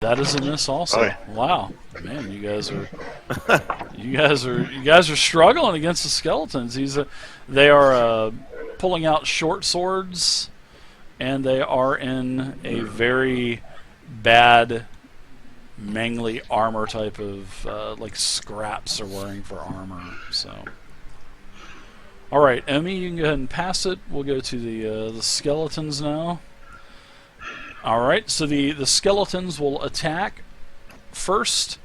That is a miss also. Oh, yeah. Wow, man, you guys are struggling against the skeletons. They are pulling out short swords, and they are in a very bad, mangly armor type of like scraps they're wearing for armor. So, all right, Emmy, you can go ahead and pass it. We'll go to the skeletons now. All right, so the skeletons will attack first.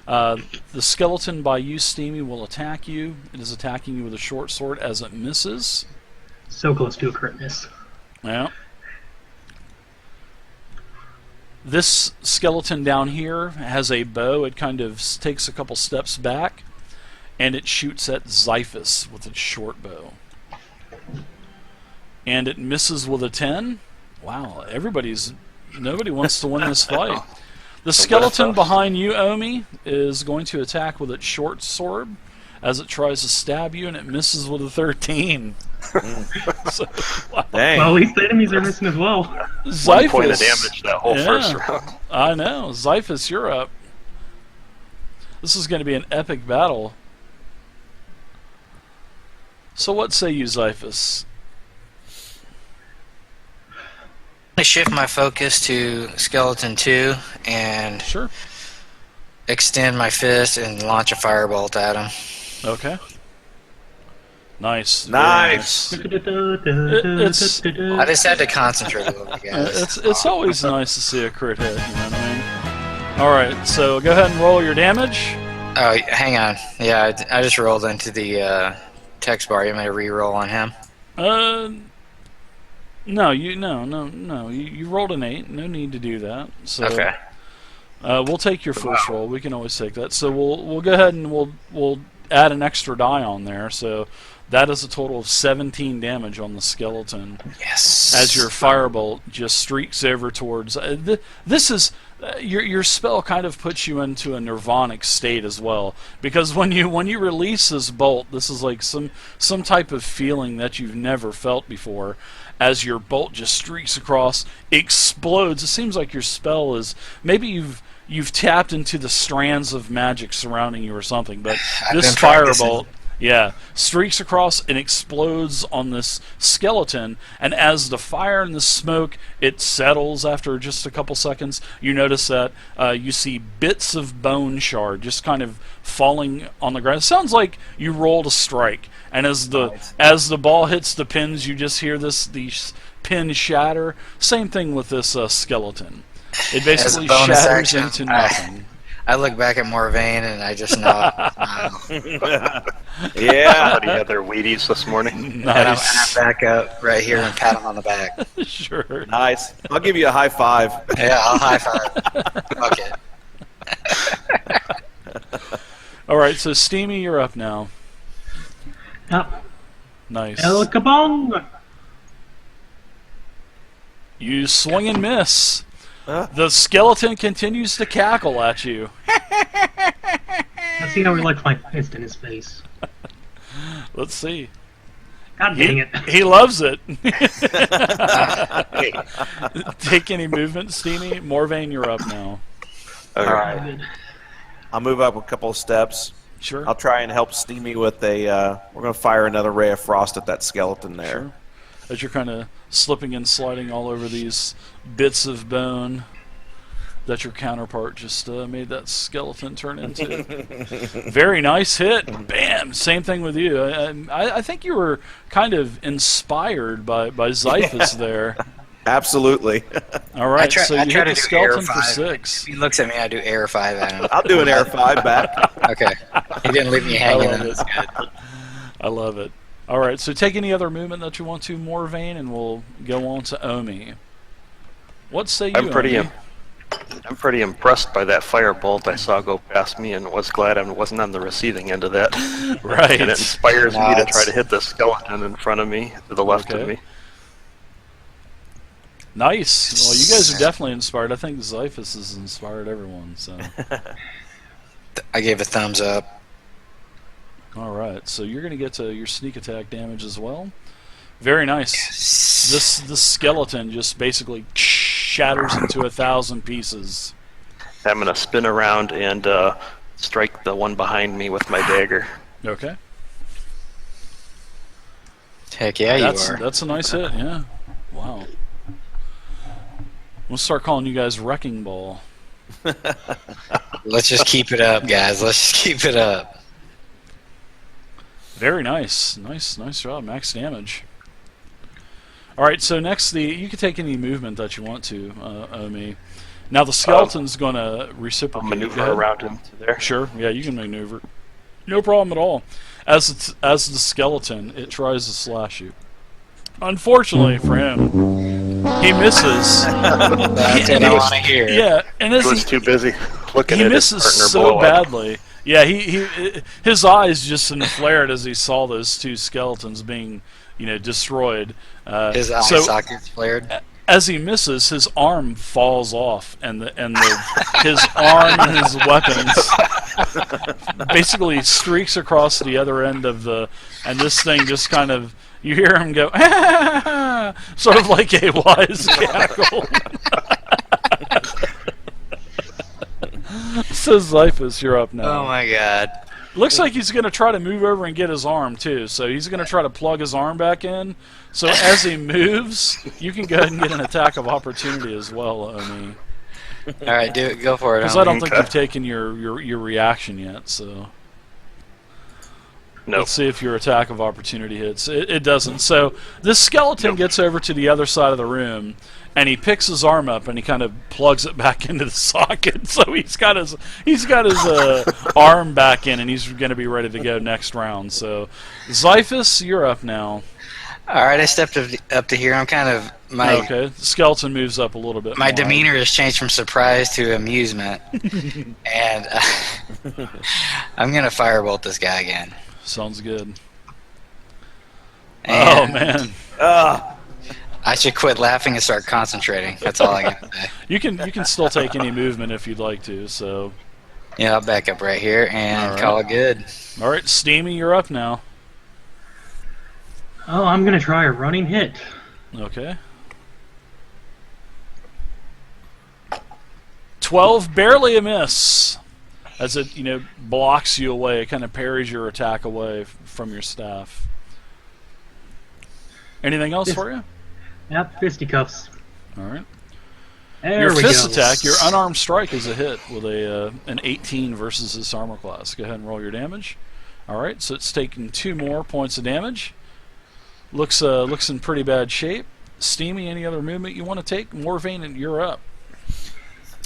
The skeleton by you, Steamy, will attack you. It is attacking you with a short sword as it misses. So close to a crit miss. Yeah. This skeleton down here has a bow. It kind of takes a couple steps back, and it shoots at Xiphus with its short bow. And it misses with a 10. Wow, nobody wants to win this fight. The skeleton behind you, Omi, is going to attack with its short sword as it tries to stab you, and it misses with a 13. So, wow. Well, at least the enemies are missing as well. Xiphus, 1 point of damage that whole first round. I know. Xiphus, you're up. This is going to be an epic battle. So what say you, Xiphus? I shift my focus to Skeleton 2 and Sure. extend my fist and launch a firebolt at him. Okay. Nice. Nice. Very nice. I just had to concentrate a little bit, guys. It's always nice to see a crit hit, you know what I mean? Alright, so go ahead and roll your damage. Oh, hang on. Yeah, I just rolled into the text bar. You want me to re-roll on him? No, you rolled an 8. No need to do that. So, Okay. We'll take your first roll. We can always take that. So we'll go ahead and we'll add an extra die on there. So that is a total of 17 damage on the skeleton. Yes. As your firebolt just streaks over towards. This is your spell kind of puts you into a nirvanic state as well, because when you release this bolt, this is like some type of feeling that you've never felt before. As your bolt just streaks across, explodes. It seems like your spell is maybe you've tapped into the strands of magic surrounding you or something. But this firebolt, yeah, streaks across and explodes on this skeleton. And as the fire and the smoke, it settles after just a couple seconds. You notice that you see bits of bone shard just kind of falling on the ground. It sounds like you rolled a strike. And as the ball hits the pins, you just hear these pins shatter. Same thing with this skeleton. It basically shatters into nothing. I look back at Morvain and I just nod. Yeah. Somebody had their Wheaties this morning. Nice. And I back up right here and pat him on the back. Sure. Nice. I'll give you a high five. Yeah, I'll high five. Okay. All right, so Steamy, you're up now. Yep. Nice. El Kabong! You swing and miss. The skeleton continues to cackle at you. Let's see how he likes my fist in his face. Let's see. God dang it. He loves it. Take any movement, Steamy. Morvain, you're up now. All right. I'll move up a couple of steps. Sure. I'll try and help Steamy with a. We're going to fire another ray of frost at that skeleton there. Sure. As you're kind of slipping and sliding all over these bits of bone that your counterpart just made that skeleton turn into. Very nice hit. Bam! Same thing with you. I think you were kind of inspired by Xiphus there. Absolutely. All right, so you hit the skeleton for 6. If he looks at me, I do air 5 at him. I'll do an air 5 back. Okay. He didn't leave me hanging. That's good. I love it. All right, so take any other movement that you want to, Morvain, and we'll go on to Omi. What say you, Omi? I'm pretty impressed by that firebolt I saw go past me, and was glad I wasn't on the receiving end of that. Right. And it inspires me to try to hit the skeleton in front of me, to the left of me. Nice. Well, you guys are definitely inspired. I think Xiphus has inspired everyone. So. I gave a thumbs up. All right, so you're going to get to your sneak attack damage as well. Very nice. Yes. This skeleton just basically shatters into 1,000 pieces. I'm going to spin around and strike the one behind me with my dagger. Okay. Heck yeah, you are. That's a nice hit, yeah. Wow. We'll start calling you guys Wrecking Ball. Let's just keep it up, guys. Let's just keep it up. Very nice. Nice job. Max damage. Alright, so next, you can take any movement that you want to, Omi. Now the skeleton's going to reciprocate. I'll maneuver around him to there. Sure, yeah, you can maneuver. No problem at all. As the skeleton, it tries to slash you. Unfortunately for him, he misses. That's what I want to hear. Yeah, and He was too busy looking he at his misses partner so blow up. badly. Yeah, his eyes just flared as he saw those two skeletons being, destroyed. His eye so, sockets flared. As he misses, his arm falls off, and his arm and his weapons basically streaks across the other end of and this thing just kind of, you hear him go, sort of like a wise cackle. So Xiphus, you're up now. Oh my god. Looks like he's going to try to move over and get his arm, too. So he's going to try to plug his arm back in. So as he moves, you can go ahead and get an attack of opportunity as well, Omi. Alright, do it. Go for it. Because I don't think you've taken your reaction yet, so... Nope. Let's see if your attack of opportunity hits. It doesn't. So this skeleton gets over to the other side of the room, and he picks his arm up and he kind of plugs it back into the socket. So he's got his arm back in, and he's going to be ready to go next round. So Xiphus, you're up now. Alright, I stepped up to here. I'm kind of Okay, the skeleton moves up a little bit. My more. demeanor has changed from surprise to amusement, and I'm gonna firebolt this guy again. Sounds good. And oh man. I should quit laughing and start concentrating. That's all I got to say. You can still take any movement if you'd like to. So. Yeah, I'll back up right here and call it good. All right, Steamy, you're up now. Oh, I'm gonna try a running hit. Okay. 12, barely a miss. As it, blocks you away, it kind of parries your attack away from your staff. Anything else for you? Yep, fisticuffs. All right. There Your we fist go. attack, your unarmed strike is a hit with an 18 versus his armor class. Go ahead and roll your damage. All right, so it's taking 2 more points of damage. Looks in pretty bad shape. Steamy, any other movement you want to take? Morvain, you're up.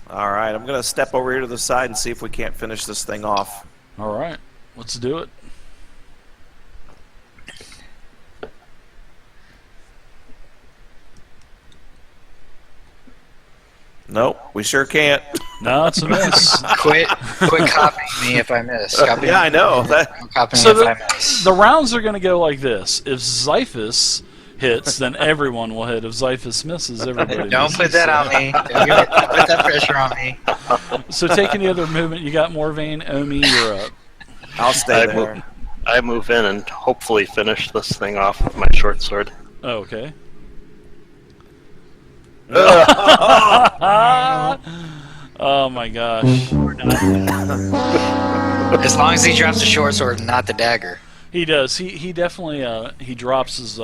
All right, I'm going to step over here to the side and see if we can't finish this thing off. All right, let's do it. Nope, we sure can't. No, it's a miss. Quit copying me if I miss. Copy Yeah, I know. Copy So me if I miss. the rounds are going to go like this. If Xiphus hits, then everyone will hit. If Xiphus misses, everybody Don't misses. put that on me. Don't put that pressure on me. So take any other movement. You got Morvain, Omi, you're up. I'll stay there. I move in and hopefully finish this thing off with my short sword. Oh, okay. Oh my gosh. As long as he drops the short sword and not the dagger. He does. He definitely he drops his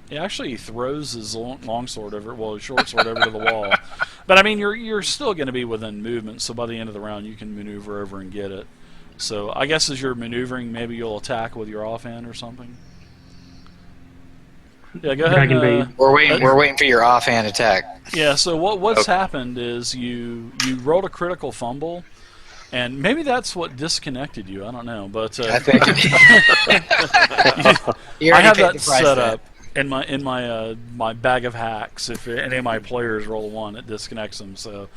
he throws his long sword over, well, his short sword over to the wall. But I mean, you're still going to be within movement, so by the end of the round you can maneuver over and get it. So I guess as you're maneuvering, maybe you'll attack with your offhand or something. Yeah, go ahead. Dragon bait. We're waiting for your offhand attack. Yeah. So what's happened is you rolled a critical fumble, and maybe that's what disconnected you. I don't know, but I think I have that set up in my bag of hacks. If any of my players roll a 1, it disconnects them. So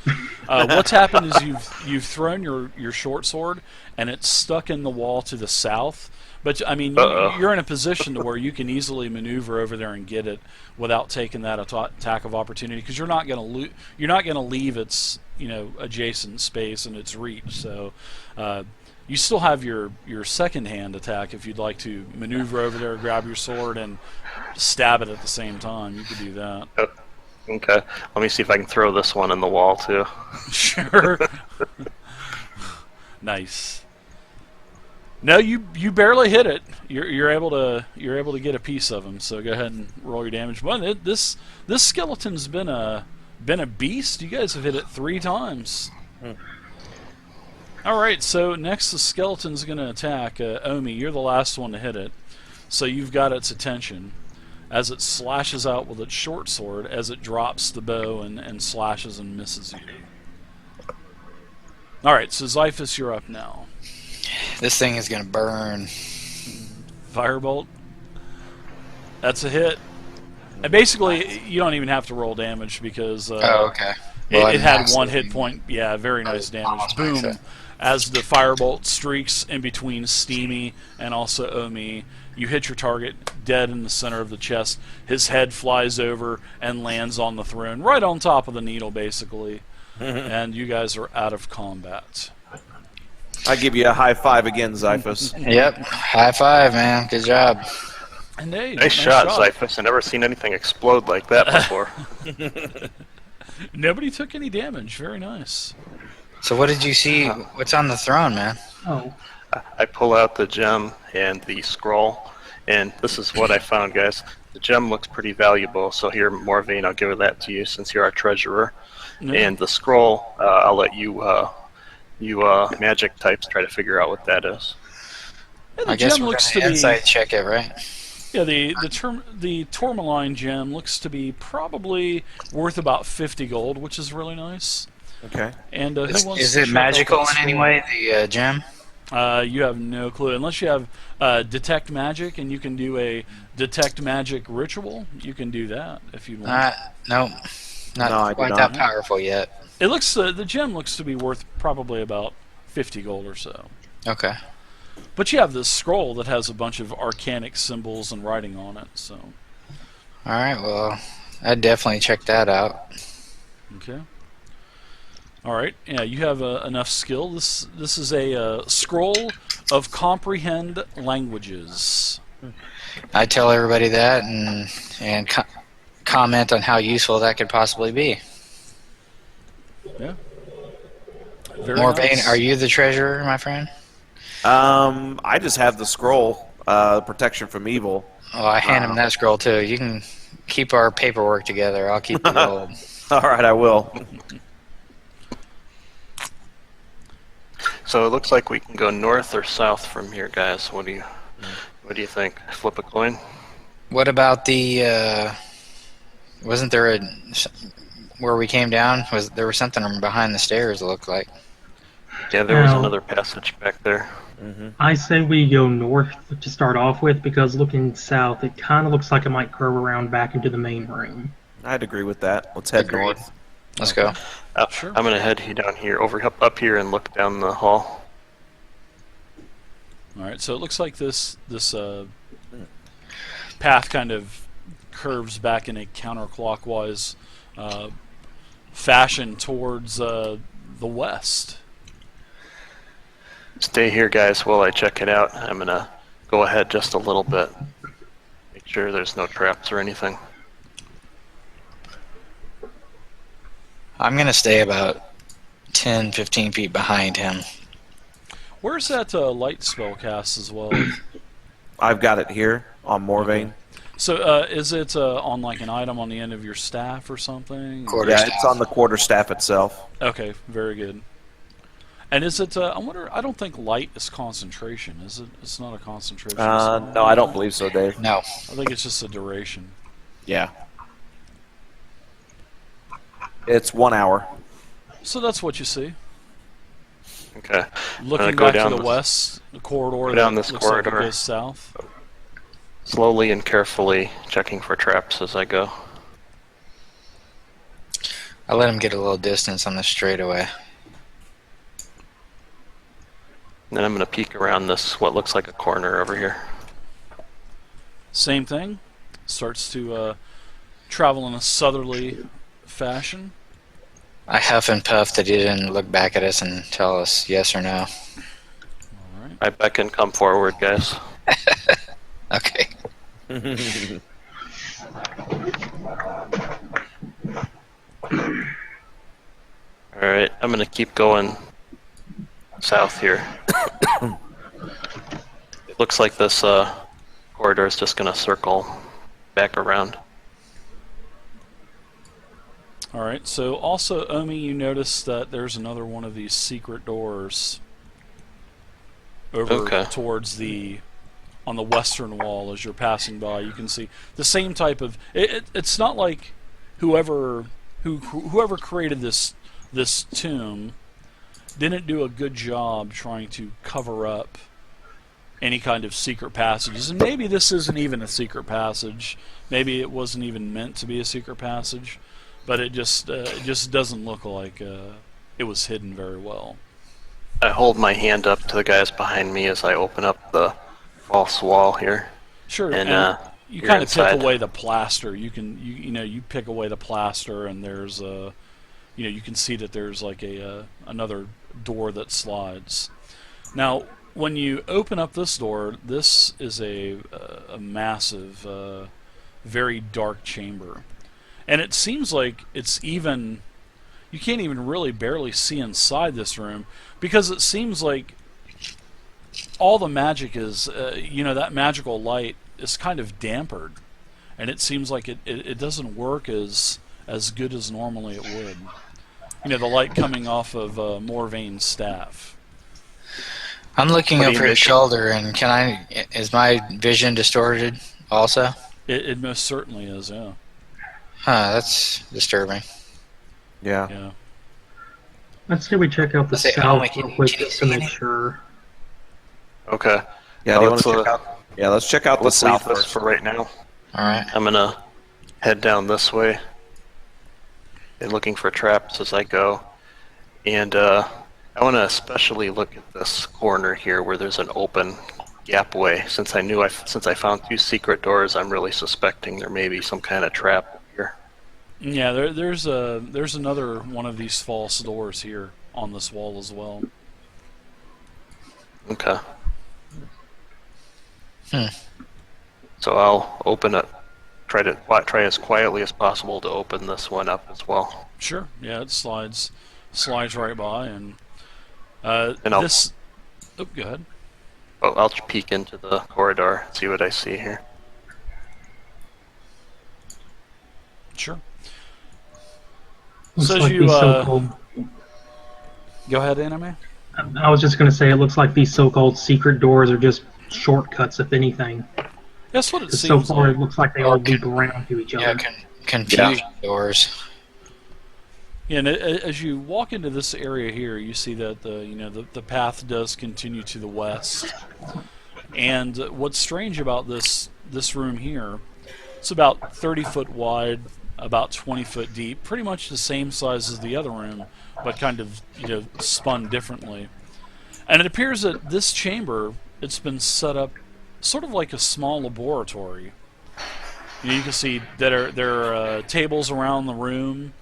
what's happened is you've thrown your short sword and it's stuck in the wall to the south. But I mean, you're in a position to where you can easily maneuver over there and get it without taking that attack of opportunity, because you're not going to leave its adjacent space and its reach. So you still have your second hand attack if you'd like to maneuver over there, grab your sword, and stab it at the same time. You could do that. Okay. Let me see if I can throw this one in the wall too. Sure. Nice. No, you barely hit it. You're able to get a piece of him. So go ahead and roll your damage. Well, this skeleton's been a beast. You guys have hit it 3 times. All right. So next the skeleton's going to attack. Omi, you're the last one to hit it. So you've got its attention as it slashes out with its short sword as it drops the bow and slashes and misses you. All right. So Xiphus, you're up now. This thing is gonna burn. Firebolt. That's a hit. And basically, you don't even have to roll damage because Oh, okay. Well, it had maxed 1 it. hit point. Yeah, very nice damage. almost maxed Boom. it. As the firebolt streaks in between Steamy and also Omi, you hit your target dead in the center of the chest. His head flies over and lands on the throne, right on top of the needle, basically. And you guys are out of combat. I give you a high five again, Xiphus. Yep. High five, man. Good job. And hey, Nice shot, Xiphus. I've never seen anything explode like that before. Nobody took any damage. Very nice. So what did you see? What's on the throne, man? Oh, I pull out the gem and the scroll, and this is what I found, guys. The gem looks pretty valuable, so here, Morvain, I'll give that to you since you're our treasurer. Yeah. And the scroll, I'll let you magic types try to figure out what that is. Yeah, the I guess gem we're looks gonna to be. insight check it, right? Yeah, the tourmaline gem looks to be probably worth about 50 gold, which is really nice. Okay. And who wants Is to it check out magical that in any scroll? way, the gem? You have no clue unless you have detect magic, and you can do a detect magic ritual. You can do that if you want. No. Not No, I do quite not. that powerful yet. It looks the gem looks to be worth probably about 50 gold or so. Okay. But you have this scroll that has a bunch of arcanic symbols and writing on it. So Alright, well, I'd definitely check that out. okay. All right. Yeah, you have enough skill. This is a scroll of comprehend languages. I tell everybody that and comment on how useful that could possibly be. Yeah. Very Morvain, nice. are you the treasurer, my friend? I just have the scroll, protection from evil. Oh, I hand him that scroll too. You can keep our paperwork together. I'll keep the gold. All right, I will. So it looks like we can go north or south from here, guys. What do you think? Flip a coin. What about the? Wasn't there where we came down? There was something behind the stairs? It looked like. Yeah, there was Now- another passage back there. I say we go north to start off with because looking south, it kind of looks like it might curve around back into the main room. I'd agree with that. Let's head Agreed. north. Let's go. Sure. I'm gonna head down here, up here, and look down the hall. All right. So it looks like this path kind of curves back in a counterclockwise fashion towards the west. Stay here, guys, while I check it out. I'm gonna go ahead just a little bit. Make sure there's no traps or anything. I'm gonna stay about 10, 15 feet behind him. Where's that light spell cast as well? I've got it here on Morvain. So is it on like an item on the end of your staff or something? Yeah, it's on the quarterstaff itself. Okay, very good. And is it? I wonder. I don't think light is concentration. Is it? It's not a concentration. spell. No, I don't believe so, Dave. No. I think it's just a duration. Yeah. It's 1 hour. So that's what you see. Okay. Looking go back down to the this- west, the corridor. go down that this looks like it corridor. goes south. Slowly and carefully checking for traps as I go. I let him get a little distance on the straightaway. Then I'm gonna peek around this, what looks like a corner over here. Same thing. Starts to travel in a southerly fashion. I huff and puff that he didn't look back at us and tell us yes or no. All right. I beckon, come forward, guys. Okay. Alright, I'm gonna keep going south here. It looks like this corridor is just gonna circle back around. Alright, so also, Omi, you notice that there's another one of these secret doors over towards the, on the western wall as you're passing by. You can see the same type of, it's not like whoever created this tomb didn't do a good job trying to cover up any kind of secret passages. And maybe this isn't even a secret passage. Maybe it wasn't even meant to be a secret passage. But it just doesn't look like it was hidden very well. I hold my hand up to the guys behind me as I open up the false wall here. Sure, and you kind of pick away the plaster. You pick away the plaster, and there's you can see that there's like another door that slides. Now, when you open up this door, this is a massive, very dark chamber. And it seems like it's even, you can't even really barely see inside this room, because it seems like all the magic is, that magical light is kind of dampered. And it seems like it doesn't work as good as normally it would. The light coming off of Morvain's staff. I'm looking over his shoulder, and is my vision distorted also? It most certainly is, yeah. Huh, that's disturbing. Yeah. Let's say we check out the Let's say, south Omi, real quick just to make sure. Okay. Yeah, let's check out the let's south leave this first. for right now. Alright. I'm gonna head down this way and looking for traps as I go. And I want to especially look at this corner here where there's an open gapway. Since I found 2 secret doors, I'm really suspecting there may be some kind of trap here. Yeah, there's another one of these false doors here on this wall as well. Okay. So I'll open it. Try as quietly as possible to open this one up as well. Sure. Yeah, it slides right by, and I'll, this. Oh, go ahead. I'll peek into the corridor, see what I see here. Sure. Looks So as like you these so-called. go ahead, Anime. I was just going to say, it looks like these so-called secret doors are just shortcuts, if anything. That's what it 'Cause seems so far, like. it looks like they all loop around to each Yeah, other. confusion doors. Yeah, and as you walk into this area here, you see that the path does continue to the west. And what's strange about this room here, it's about 30 foot wide, about 20 foot deep, pretty much the same size as the other room, but kind of spun differently. And it appears that this chamber, it's been set up sort of like a small laboratory. You can see that there are tables around the room.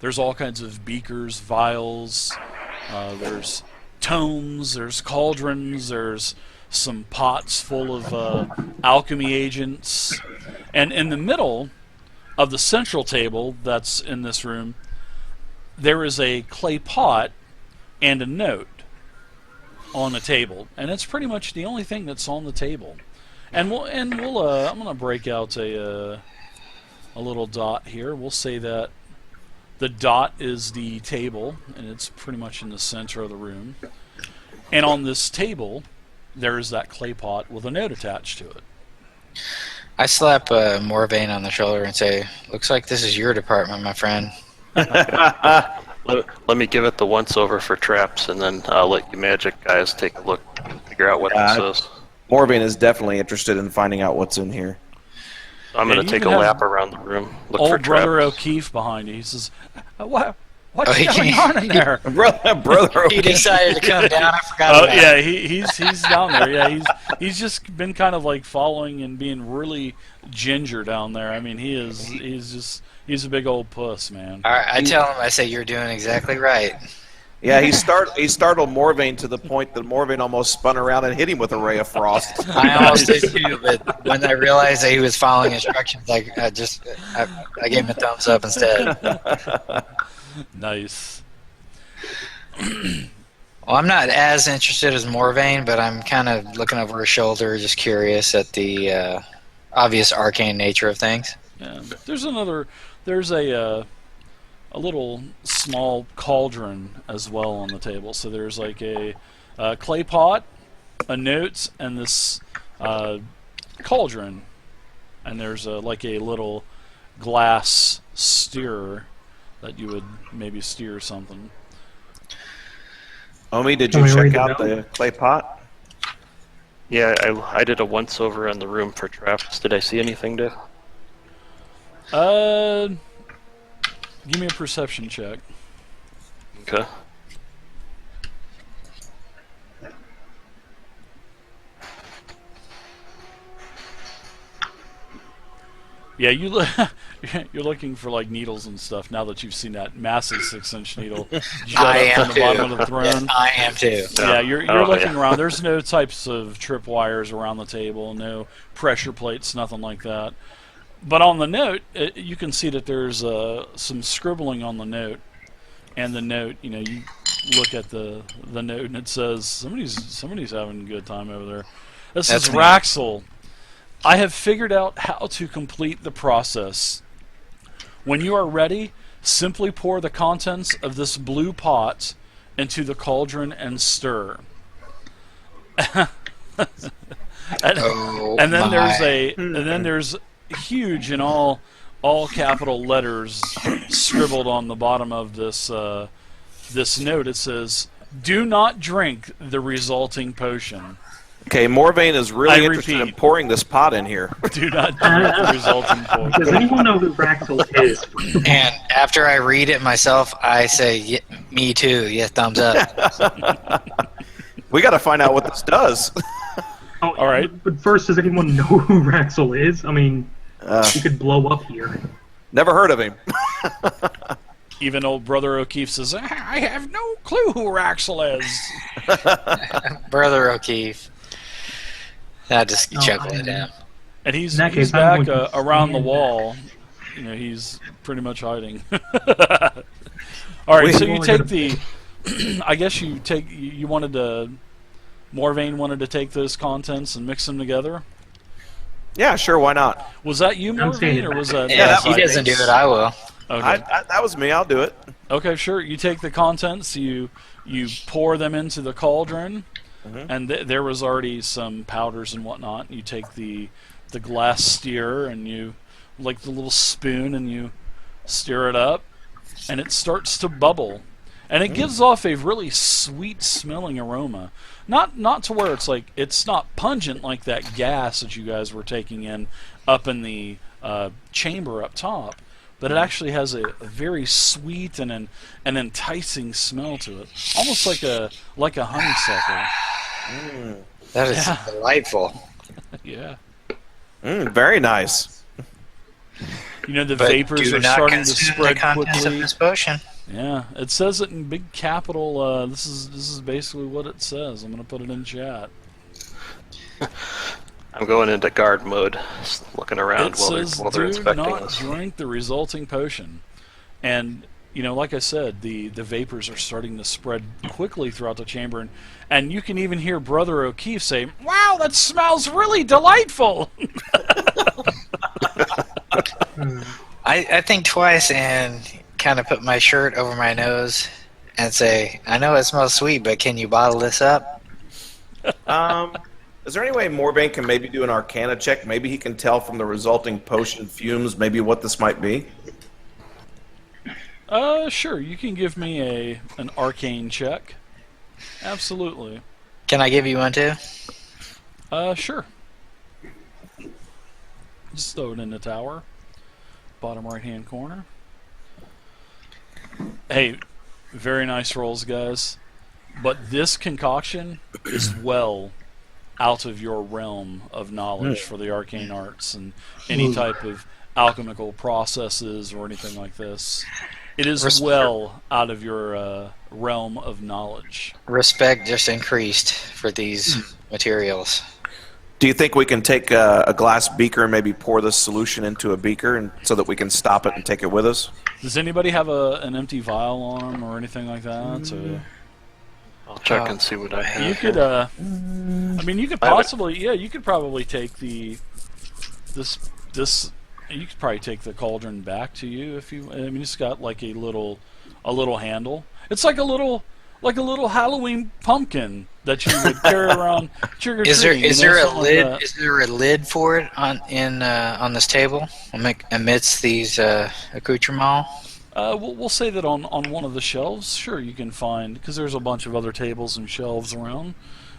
There's all kinds of beakers, vials, there's tomes, there's cauldrons, there's some pots full of alchemy agents. And in the middle of the central table that's in this room, there is a clay pot and a note on the table. And it's pretty much the only thing that's on the table. And I'm going to break out a little dot here. We'll say that the dot is the table, and it's pretty much in the center of the room. And on this table, there is that clay pot with a note attached to it. I slap Morvain on the shoulder and say, "Looks like this is your department, my friend." Let me give it the once-over for traps, and then I'll let you magic guys take a look, figure out what this is. Morvain is definitely interested in finding out what's in here. I'm going to take a lap around the room, look for Old Brother traps. O'Keefe behind you. He says, What's he going on in there?" brother. He decided to come down. I forgot about Yeah, he's down there. Yeah, he's just been kind of like following and being really ginger down there. I mean, he's a big old puss, man. All right, I tell him, I say, "You're doing exactly right." Yeah, he startled Morvain to the point that Morvain almost spun around and hit him with a ray of frost. I almost did too, but when I realized that he was following instructions, I gave him a thumbs up instead. Nice. Well, I'm not as interested as Morvain, but I'm kind of looking over his shoulder, just curious at the obvious arcane nature of things. Yeah. There's a little small cauldron as well on the table. So there's like a clay pot, a note, and this cauldron. And there's like a little glass stirrer that you would maybe steer something. Omi, did you check out the clay pot? Yeah, I did a once over in the room for traps. Did I see anything, Dave? Give me a perception check. Okay. Yeah, you're looking for like needles and stuff now that you've seen that massive 6-inch needle I jut up am from the too. bottom of the throne. Yes, I am too. Yeah, you're Oh, looking yeah. around. There's no types of tripwires around the table, no pressure plates, nothing like that. But on the note, you can see that there's some scribbling on the note, and the note, you look at the note and it says somebody's having a good time over there. This That's is me. Raxel. I have figured out how to complete the process. When you are ready, simply pour the contents of this blue pot into the cauldron and stir. and then there's huge in all capital letters scribbled on the bottom of this this note. It says, "Do not drink the resulting potion." Okay, Morvain is really I interested repeat. in pouring this pot in here. Do not drink the resulting potion. Does anyone know who Raxel is? And after I read it myself, I say, me too. Yeah, thumbs up. We got to find out what this does. Oh, All right. But first, does anyone know who Raxel is? I mean, Uh, he could blow up here. never heard of him. Even old Brother O'Keefe says, "I have no clue who Raxel is." Brother O'Keefe. I just No, chuckle I- at him. And he's In that he's case, I'm back going to around the stand wall. He's pretty much hiding. All right, Wait, so you well, I take gotta- the. I guess you wanted to. Morvain wanted to take those contents and mix them together. Yeah, sure, why not? Was that you, I'm saying Morvain, or it was back. that? Yeah, if that he was- doesn't do it, I will. Okay. That was me. I'll do it. Okay, sure. You take the contents, you pour them into the cauldron, and there was already some powders and whatnot. You take the glass stirrer and you, like the little spoon, and you stir it up, and it starts to bubble, and it gives off a really sweet smelling aroma. Not to where it's not pungent like that gas that you guys were taking in up in the chamber up top. But it actually has a very sweet and an enticing smell to it, almost like a honeysuckle. That is Yeah. delightful. Yeah, Very nice. the But vapors do are not starting to consume spread the contents of quickly. this potion. Yeah, it says it in big capital. This is basically what it says. I'm gonna put it in chat. I'm going into guard mode, just looking around It while says, they're "Do inspecting not this. drink the resulting potion," and like I said, the vapors are starting to spread quickly throughout the chamber, and you can even hear Brother O'Keefe say, "Wow, that smells really delightful." I think twice and kind of put my shirt over my nose and say, I know it smells sweet, but can you bottle this up? Is there any way Morvain can maybe do an Arcana check? Maybe he can tell from the resulting potion fumes maybe what this might be? Sure. You can give me an arcane check. Absolutely. Can I give you one too? Sure. Just throw it in the tower. Bottom right-hand corner. Hey, very nice rolls, guys. But this concoction is well out of your realm of knowledge for the arcane arts and any type of alchemical processes or anything like this. It is well out of your realm of knowledge. Respect just increased for these materials. Do you think we can take a glass beaker and maybe pour this solution into a beaker, and so that we can stop it and take it with us? Does anybody have an empty vial on them or anything like that? I'll check and see what I have. You could, I mean, you could possibly, yeah, you could probably take this. You could probably take the cauldron back to you if you. I mean, it's got like a little handle. It's like a little Halloween pumpkin that you would carry around trick or treating. Is there a lid? Is there a lid for it on this table amidst these accoutrements? We'll say that on one of the shelves, sure, you can find, because there's a bunch of other tables and shelves around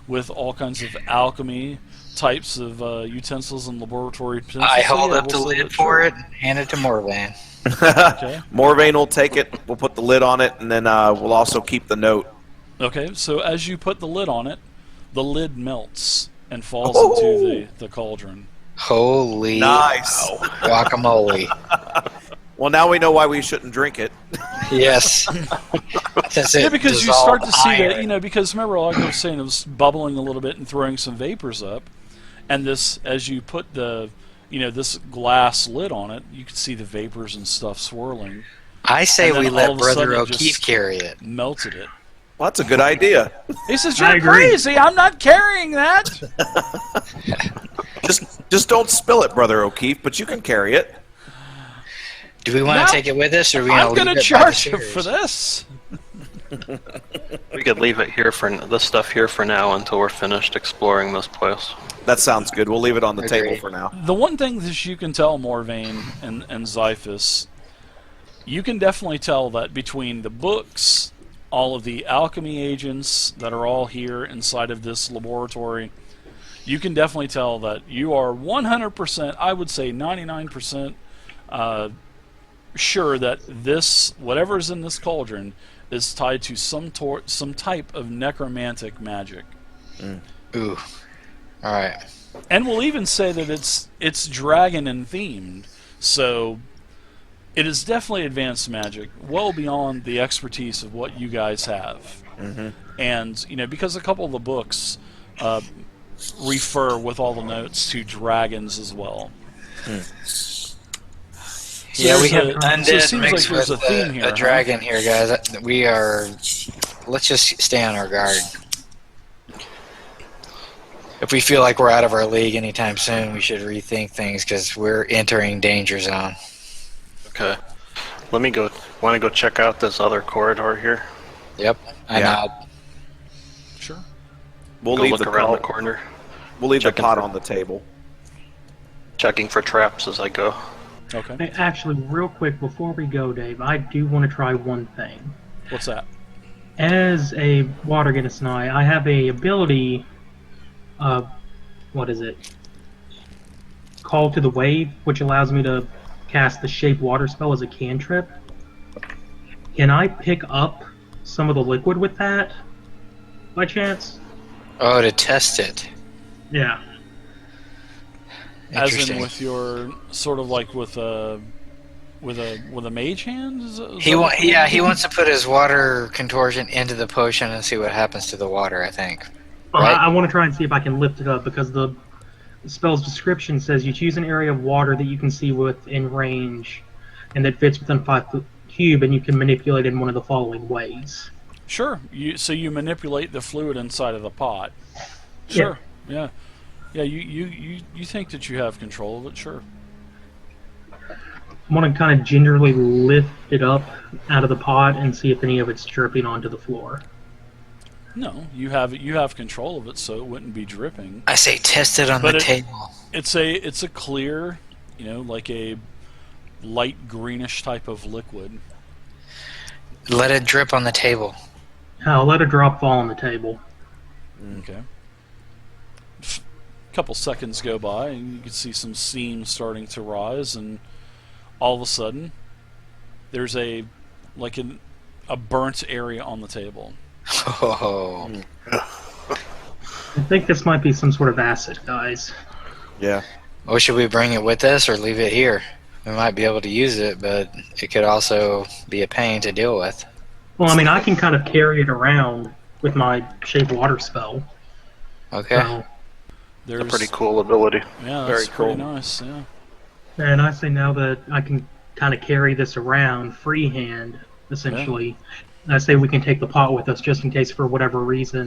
with all kinds of alchemy types of utensils and laboratory utensils. I hold up the lid for it and hand it to Morvan. Okay. Morvain will take it. We'll put the lid on it, and then we'll also keep the note. Okay, so as you put the lid on it, the lid melts and falls into the cauldron. Holy Nice. guacamole. Well, now we know why we shouldn't drink it. Yes. Yeah, because you start to see that, because remember, like I was saying, it was bubbling a little bit and throwing some vapors up, and this, as you put this glass lid on it, you can see the vapors and stuff swirling. I say we let Brother it O'Keefe carry it. Melted it. Well, that's a good idea. He says, "You're crazy. I'm not carrying that." Just don't spill it, Brother O'Keefe, but you can carry it. Do we want to take it with us, or are we I'm going to charge you for this. We could leave it here for this stuff here for now until we're finished exploring this place. That sounds good. We'll leave it on the table for now. The one thing that you can tell, Morvain and Xiphus, you can definitely tell that between the books, all of the alchemy agents that are all here inside of this laboratory, you can definitely tell that you are 100%, I would say 99%, sure that this, whatever's in this cauldron, is tied to some type of necromantic magic. Ooh. All right. And we'll even say that it's dragon and themed, so it is definitely advanced magic, well beyond the expertise of what you guys have. Mm-hmm. And because a couple of the books refer with all the notes to dragons as well. So yeah, we have undead mixed with a dragon here, guys. Let's just stay on our guard. If we feel like we're out of our league anytime soon, we should rethink things because we're entering danger zone. Okay. Want to go check out this other corridor here? Yep. I nod. Sure. We'll go leave look around the corner. We'll leave the pot on the table. Checking for traps as I go. Okay. Hey, actually, real quick, before we go, Dave, I do want to try one thing. What's that? As a water Genasi, I have a ability, what is it? Call to the Wave, which allows me to cast the Shape Water spell as a cantrip. Can I pick up some of the liquid with that, by chance? Oh, to test it. Yeah. As in with your sort of like with a mage hand? He wants to put his water contortion into the potion and see what happens to the water, I think. Right? I want to try and see if I can lift it up, because the spell's description says you choose an area of water that you can see within range and that fits within 5-foot cube, and you can manipulate it in one of the following ways. Sure. So you manipulate the fluid inside of the pot. Sure. Yeah. Yeah, you think that you have control of it, sure. I want to kind of gingerly lift it up out of the pot and see if any of it's dripping onto the floor. No, you have control of it, so it wouldn't be dripping. I say test it on the table. It's a clear, like a light greenish type of liquid. Let it drip on the table. I'll let a drop fall on the table. Okay. A couple seconds go by, and you can see some steam starting to rise, and all of a sudden, there's a burnt area on the table. Oh. I think this might be some sort of acid, guys. Yeah. Well, should we bring it with us or leave it here? We might be able to use it, but it could also be a pain to deal with. Well, I mean, I can kind of carry it around with my shape water spell. Okay. So, There's A pretty cool ability. Yeah, Very that's pretty cool. nice. Yeah. and I say now that I can kind of carry this around freehand, essentially, I say we can take the pot with us just in case for whatever reason